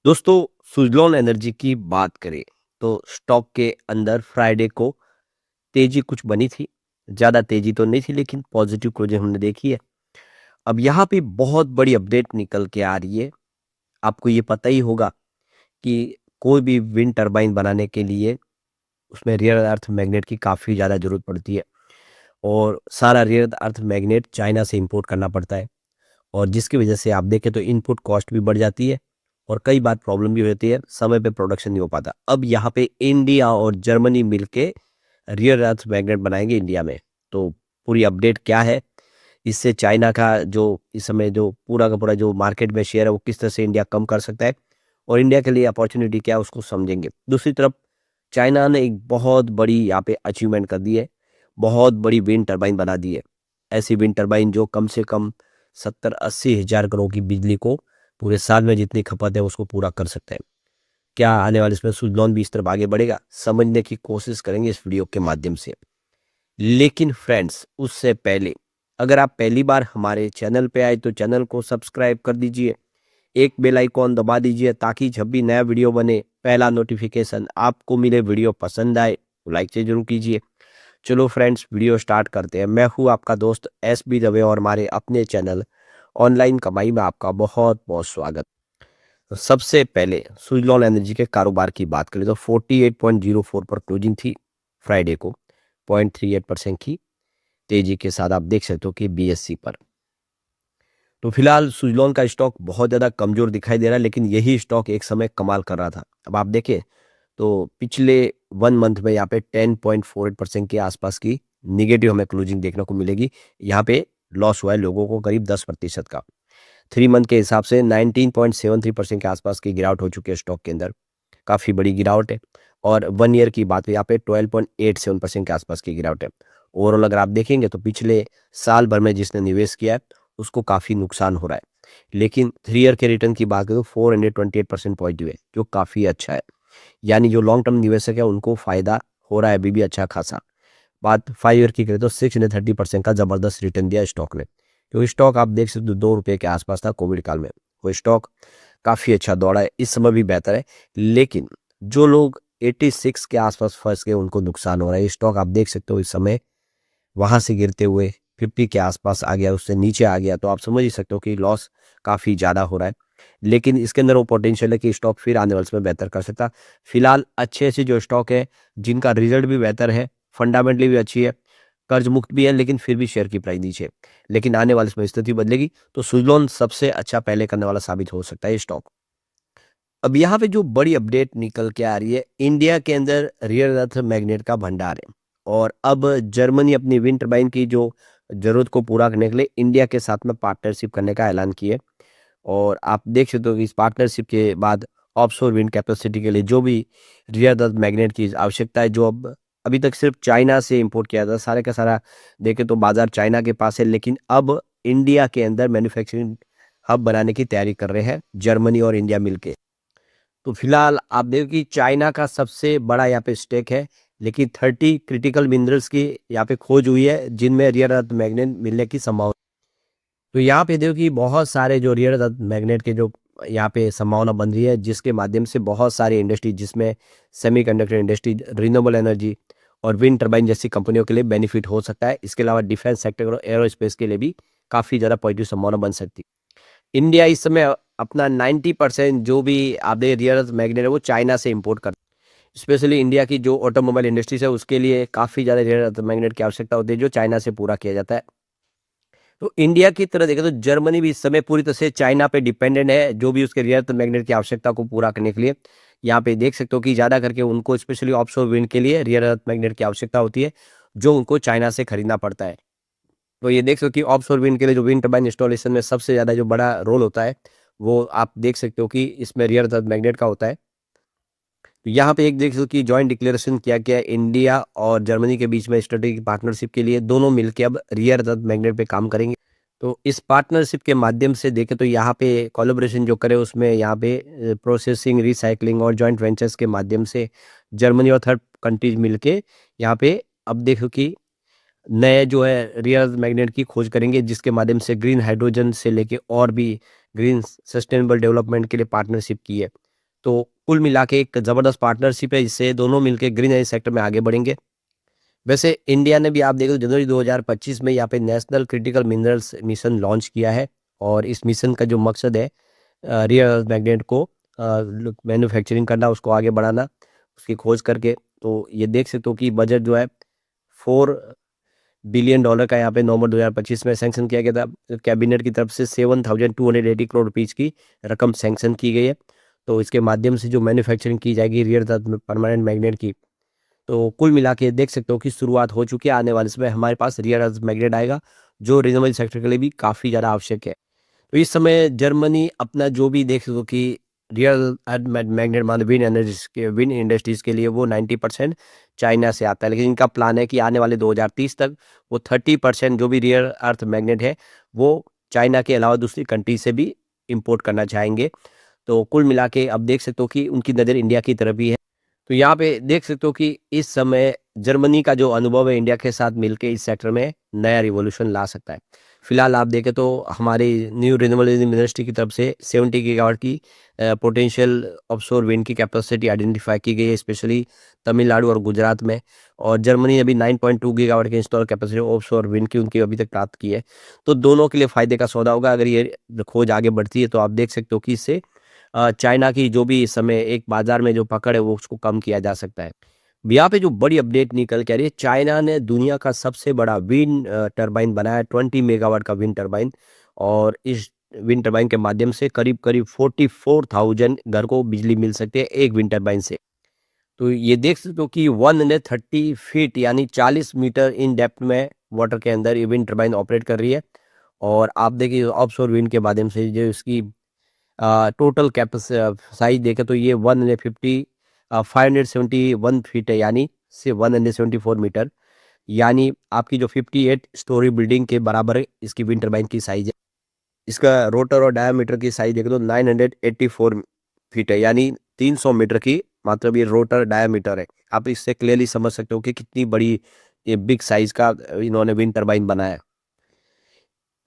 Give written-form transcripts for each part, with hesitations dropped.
दोस्तों, सुज़लॉन एनर्जी की बात करें तो स्टॉक के अंदर फ्राइडे को तेजी कुछ बनी थी। ज़्यादा तेजी तो नहीं थी लेकिन पॉजिटिव क्लोजिंग हमने देखी है। अब यहाँ पे बहुत बड़ी अपडेट निकल के आ रही है। आपको ये पता ही होगा कि कोई भी विंड टरबाइन बनाने के लिए उसमें रियर अर्थ मैग्नेट की काफ़ी ज़्यादा ज़रूरत पड़ती है और सारा रियर अर्थ मैग्नेट चाइना से इंपोर्ट करना पड़ता है। और जिसकी वजह से आप देखें तो इनपुट कॉस्ट भी बढ़ जाती है और कई बार प्रॉब्लम भी होती है, समय पे प्रोडक्शन नहीं हो पाता। अब यहाँ पे इंडिया और जर्मनी मिलके रियर अर्थ मैग्नेट बनाएंगे इंडिया में। तो पूरी अपडेट क्या है, इससे चाइना का जो इस समय जो पूरा का पूरा जो मार्केट में शेयर है वो किस तरह से इंडिया कम कर सकता है और इंडिया के लिए अपॉर्चुनिटी क्या है उसको समझेंगे। दूसरी तरफ चाइना ने एक बहुत बड़ी यहाँ पे अचीवमेंट कर दी है, बहुत बड़ी विंड टरबाइन बना दी है। ऐसी विंड टरबाइन जो कम से कम 70-80 हज़ार करोड़ की बिजली को पूरे साल में जितनी खपत है उसको पूरा कर सकता है। क्या आने वाले इसमें सुजलॉन भी इस तरफ आगे बढ़ेगा, समझने की कोशिश करेंगे इस वीडियो के माध्यम से। लेकिन फ्रेंड्स, उससे पहले अगर आप पहली बार हमारे चैनल पे आए तो चैनल को सब्सक्राइब कर दीजिए, एक बेल आइकॉन दबा दीजिए ताकि जब भी नया वीडियो बने पहला नोटिफिकेशन आपको मिले। वीडियो पसंद आए तो लाइक से जरूर कीजिए। चलो फ्रेंड्स, वीडियो स्टार्ट करते हैं। मैं हूँ आपका दोस्त SB दवे और हमारे अपने चैनल ऑनलाइन कमाई में आपका बहुत बहुत स्वागत। तो सबसे पहले सुजलॉन एनर्जी के कारोबार की बात करें तो 48.04 पर क्लोजिंग थी फ्राइडे को। 0.38% की तेजी के साथ आप देख सकते हो कि BSE पर। तो फिलहाल सुजलॉन का स्टॉक बहुत ज़्यादा कमजोर दिखाई दे रहा है, लेकिन यही स्टॉक एक समय कमाल कर रहा था। अब आप देखें तो पिछले 1 मंथ में यहाँ पे 10.48% के आसपास की निगेटिव हमें क्लोजिंग देखने को मिलेगी। यहाँ पे लॉस हुआ है लोगों को करीब 10% का। 3 मंथ के हिसाब से 19.73% के आसपास की गिरावट हो चुकी है स्टॉक के अंदर, काफ़ी बड़ी गिरावट है। और 1 ईयर की बात है यहाँ पे 12.87% के आसपास की गिरावट है। ओवरऑल अगर आप देखेंगे तो पिछले साल भर में जिसने निवेश किया है उसको काफ़ी नुकसान हो रहा है। लेकिन 3 ईयर के रिटर्न की बात करें तो 428% पॉजिटिव है, जो काफ़ी अच्छा है। यानी जो लॉन्ग टर्म निवेशक है उनको फायदा हो रहा है अभी भी अच्छा खासा। बात 5 ईयर की करें तो 630% का जबरदस्त रिटर्न दिया स्टॉक ने। क्योंकि स्टॉक आप देख सकते हो 2 रुपये के आसपास था कोविड काल में। वो स्टॉक काफ़ी अच्छा दौड़ा है, इस समय भी बेहतर है। लेकिन जो लोग 86 के आसपास फंस गए उनको नुकसान हो रहा है। ये स्टॉक आप देख सकते हो इस समय वहां से गिरते हुए 50 के आसपास आ गया, उससे नीचे आ गया, तो आप समझ ही सकते हो कि लॉस काफ़ी ज़्यादा हो रहा है। लेकिन इसके अंदर वो पोटेंशियल है कि स्टॉक फिर आने वाले समय बेहतर कर सकता। फिलहाल अच्छे अच्छे जो स्टॉक है जिनका रिजल्ट भी बेहतर है, फंडामेंटली भी अच्छी है, कर्ज मुक्त भी है, लेकिन फिर भी शेयर की प्राइस नीचे है। लेकिन आने वाले समय स्थिति बदलेगी तो सुजलॉन सबसे अच्छा पहले करने वाला साबित हो सकता है ये स्टॉक। अब यहाँ पे जो बड़ी अपडेट निकल के आ रही है, इंडिया के अंदर रियर अर्थ मैग्नेट का भंडार है और अब जर्मनी अपनी विंड टरबाइन की जो जरूरत को पूरा करने के लिए इंडिया के साथ में पार्टनरशिप करने का ऐलान किए। और आप देख सकते हो कि इस पार्टनरशिप के बाद ऑफशोर विंड कैपेसिटी के लिए जो भी रियर अर्थ मैग्नेट की आवश्यकता है, जो अब अभी तक सिर्फ चाइना से इंपोर्ट किया था, सारे का सारा देखें तो बाजार चाइना के पास है, लेकिन अब इंडिया के अंदर मैन्युफैक्चरिंग हब बनाने की तैयारी कर रहे हैं जर्मनी और इंडिया मिलके। तो फिलहाल आप देखो कि चाइना का सबसे बड़ा यहाँ पे स्टेक है, लेकिन 30 क्रिटिकल मिनरल्स की यहाँ पे खोज हुई है जिनमें रियर अर्थ मैग्नेट मिलने की संभावना। तो यहाँ पे देखो कि बहुत सारे जो रियर अर्थ मैग्नेट के जो यहाँ पे संभावना बन रही है, जिसके माध्यम से बहुत सारी इंडस्ट्री जिसमें सेमीकंडक्टर इंडस्ट्री, रिन्यूएबल एनर्जी और विंड टर्बाइन जैसी कंपनियों के लिए बेनिफिट हो सकता है। इसके अलावा डिफेंस सेक्टर और एरोस्पेस के लिए भी काफ़ी ज़्यादा पॉजिटिव संभावना बन सकती है। इंडिया इस समय अपना 90% जो भी आधे रियर अर्थ मैग्नेट है वो चाइना से इंपोर्ट करता है। स्पेशली इंडिया की जो ऑटोमोबाइल इंडस्ट्रीज है उसके लिए काफ़ी ज़्यादा रियर अर्थ मैग्नेट की आवश्यकता होती है जो चाइना से पूरा किया जाता है। तो इंडिया की तरह देखें तो जर्मनी भी इस समय पूरी तरह से चाइना पे डिपेंडेंट है जो भी उसके रियर अर्थ मैग्नेट की आवश्यकता को पूरा करने के लिए। यहाँ पे देख सकते हो कि ज़्यादा करके उनको स्पेशली ऑफशोर विंड के लिए रियर अर्थ मैग्नेट की आवश्यकता होती है जो उनको चाइना से खरीदना पड़ता है। तो ये देख सकते हो कि ऑफशोर विंड के लिए जो विंड टर्बाइन इंस्टॉलेशन में सबसे ज़्यादा जो बड़ा रोल होता है वो आप देख सकते हो कि इसमें रियर अर्थ मैग्नेट का होता है। तो यहाँ पे एक देख सकते हो कि जॉइंट डिक्लेरेशन किया गया है इंडिया और जर्मनी के बीच में स्ट्रेटेजिक पार्टनरशिप के लिए। दोनों मिलकर अब रियर अर्थ मैग्नेट पे काम करेंगे। तो इस पार्टनरशिप के माध्यम से देखें तो यहाँ पे कोलैबोरेशन जो करे उसमें यहाँ पे प्रोसेसिंग, रिसाइकलिंग और जॉइंट वेंचर्स के माध्यम से जर्मनी और थर्ड कंट्रीज मिलके यहाँ पे अब देखो कि नए जो है रियर अर्थ मैग्नेट की खोज करेंगे जिसके माध्यम से ग्रीन हाइड्रोजन से लेके और भी ग्रीन सस्टेनेबल डेवलपमेंट के लिए पार्टनरशिप की है। तो कुल मिला के एक ज़बरदस्त पार्टनरशिप है, इससे दोनों मिलके ग्रीन एनर्जी सेक्टर में आगे बढ़ेंगे। वैसे इंडिया ने भी आप देखो जनवरी 2025 में यहाँ पे national critical minerals mission launch किया है और इस मिशन का जो मकसद है रियर अर्थ मैग्नेट को मैन्युफैक्चरिंग करना, उसको आगे बढ़ाना, उसकी खोज करके। तो ये देख सकते हो कि बजट जो है $4 बिलियन का यहाँ पे नवंबर 2025 में सैंक्शन किया गया था। कैबिनेट की तरफ से 7,280 करोड़ रुपीज़ की रकम सैंक्शन की गई है। तो इसके माध्यम से जो मैन्युफैक्चरिंग की जाएगी रियर अर्थ परमानेंट मैग्नेट की, तो कुल मिला के देख सकते हो कि शुरुआत हो चुकी है। आने वाले समय हमारे पास रियर अर्थ मैग्नेट आएगा, जो रिन्यूएबल सेक्टर के लिए भी काफ़ी ज़्यादा आवश्यक है। तो इस समय जर्मनी अपना जो भी देख सकते हो कि रियल अर्थ मैग्नेट मान विंड इंडस्ट्रीज के लिए वो 90% चाइना से आता है, लेकिन इनका प्लान है कि आने वाले 2030 तक वो 30% जो भी रियल अर्थ मैग्नेट है वो चाइना के अलावा दूसरी कंट्री से भी इंपोर्ट करना चाहेंगे। तो कुल मिला के अब देख सकते हो कि उनकी नज़र इंडिया की तरफ ही है। तो यहाँ पे देख सकते हो कि इस समय जर्मनी का जो अनुभव है इंडिया के साथ मिलके इस सेक्टर में नया रिवॉल्यूशन ला सकता है। फिलहाल आप देखें तो हमारी न्यू रिन्यूएबल एनर्जी मिनिस्ट्री की तरफ से 70 गीगावाट की पोटेंशियल ऑफशोर विंड की कैपेसिटी आइडेंटिफाई की गई है, स्पेशली तमिलनाडु और गुजरात में। और जर्मनी ने अभी 9.2 गीगावाट की इंस्टॉल कैपेसिटी ऑफशोर विंड की उनकी अभी तक प्राप्त की है। तो दोनों के लिए फायदे का सौदा होगा अगर ये खोज आगे बढ़ती है। तो आप देख सकते हो कि इससे चाइना की जो भी इस समय एक बाजार में जो पकड़ है वो उसको कम किया जा सकता है। यहाँ पे जो बड़ी अपडेट निकल के आ रही है, चाइना ने दुनिया का सबसे बड़ा विंड टरबाइन बनाया, 20 मेगावाट का विंड टरबाइन। और इस विंड टरबाइन के माध्यम से करीब करीब 44,000 घर को बिजली मिल सकती है एक विंड टरबाइन से। तो ये देख सकते हो कि 130 फीट यानी 40 मीटर इन डेप्थ में वाटर के अंदर ये विंड टरबाइन ऑपरेट कर रही है। और आप देखिए ऑफशोर विंड के माध्यम से जो इसकी टोटल साइज देखें तो ये 571 फीट है, यानी से 174 मीटर, यानी आपकी जो 58 स्टोरी बिल्डिंग के बराबर है इसकी विंड टरबाइन की साइज है। इसका रोटर और डायमीटर की साइज देखें तो 984 फीट है, यानी 300 मीटर की मतलब ये रोटर डायमीटर है। आप इससे क्लियरली समझ सकते हो कि कितनी बड़ी ये बिग साइज का इन्होंने विंड टरबाइन बनाया है।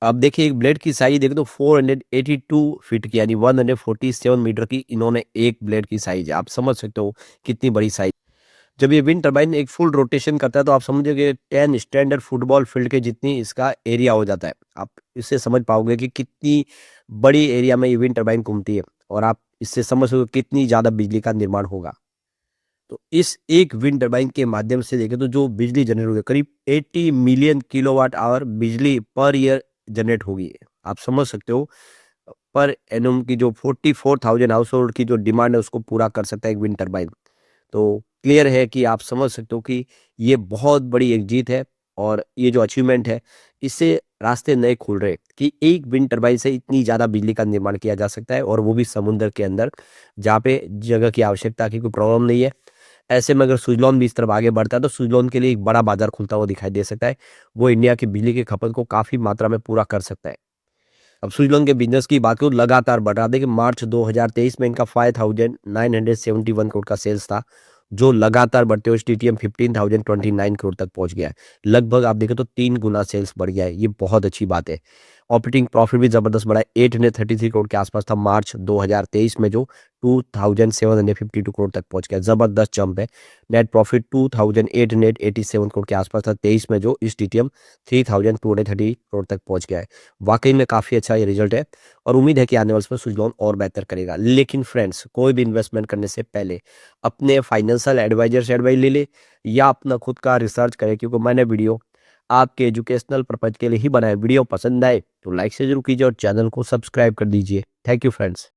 अब देखिए एक ब्लेड की साइज देखें तो 482 फीट की यानी 147 मीटर की इन्होंने एक ब्लेड की साइज है। आप समझ सकते हो कितनी बड़ी साइज। जब ये विंड टरबाइन एक फुल रोटेशन करता है तो आप समझिए कि 10 स्टैंडर्ड फुटबॉल फील्ड के जितनी इसका एरिया हो जाता है। आप इससे समझ पाओगे कि कितनी बड़ी एरिया में ये विंड टरबाइन घूमती है और आप इससे समझ सकते हो कितनी ज़्यादा बिजली का निर्माण होगा। तो इस एक विंड टरबाइन के माध्यम से देखें तो जो बिजली जनरेट होगी करीब 80 मिलियन किलोवाट आवर बिजली पर ईयर जनरेट होगी। आप समझ सकते हो पर एनम की जो 44,000 हाउस होल्ड की जो डिमांड है उसको पूरा कर सकता है एक विंड टरबाइन। तो क्लियर है कि आप समझ सकते हो कि ये बहुत बड़ी एक जीत है और ये जो अचीवमेंट है इससे रास्ते नए खुल रहे कि एक विंड टरबाइन से इतनी ज़्यादा बिजली का निर्माण किया जा सकता है और वो भी समुद्र के अंदर, जहाँ पे जगह की आवश्यकता की कोई प्रॉब्लम नहीं है। ऐसे में अगर सुजलॉन भी इस तरफ आगे बढ़ता है तो सुजलॉन के लिए एक बड़ा बाजार खुलता हुआ दिखाई दे सकता है। वो इंडिया की बिजली की खपत को काफ़ी मात्रा में पूरा कर सकता है। अब सुजलॉन के बिजनेस की बात करूँ लगातार बढ़ रहा। देखिए मार्च 2023 में इनका 5,971 करोड़ का सेल्स था, जो लगातार बढ़ते हुए टीटीएम 15,029 करोड़ तक पहुंच गया है। लगभग आप देखें तो 3 गुना सेल्स बढ़ गया है, ये बहुत अच्छी बात है। ऑपरेटिंग प्रॉफिट भी जबरदस्त बढ़ा है, 833 करोड़ के आसपास था मार्च 2023 में, जो 2,752 करोड़ तक पहुंच गया, जबरदस्त जंप है। नेट प्रॉफिट 2,887 करोड़ के आसपास था 23 में, जो इस टीटीएम 3,230 करोड़ तक पहुंच गया है। वाकई में काफ़ी अच्छा ये रिजल्ट है और उम्मीद है कि आने वाले समय सुजलॉन और बेहतर करेगा। लेकिन फ्रेंड्स, कोई भी इन्वेस्टमेंट करने से पहले अपने फाइनेंशियल एडवाइजर से एडवाइस ले ले या अपना खुद का रिसर्च करें, क्योंकि मैंने वीडियो आपके एजुकेशनल पर्पज के लिए ही बनाया। वीडियो पसंद आए तो लाइक से जरूर कीजिए और चैनल को सब्सक्राइब कर दीजिए। Thank you friends.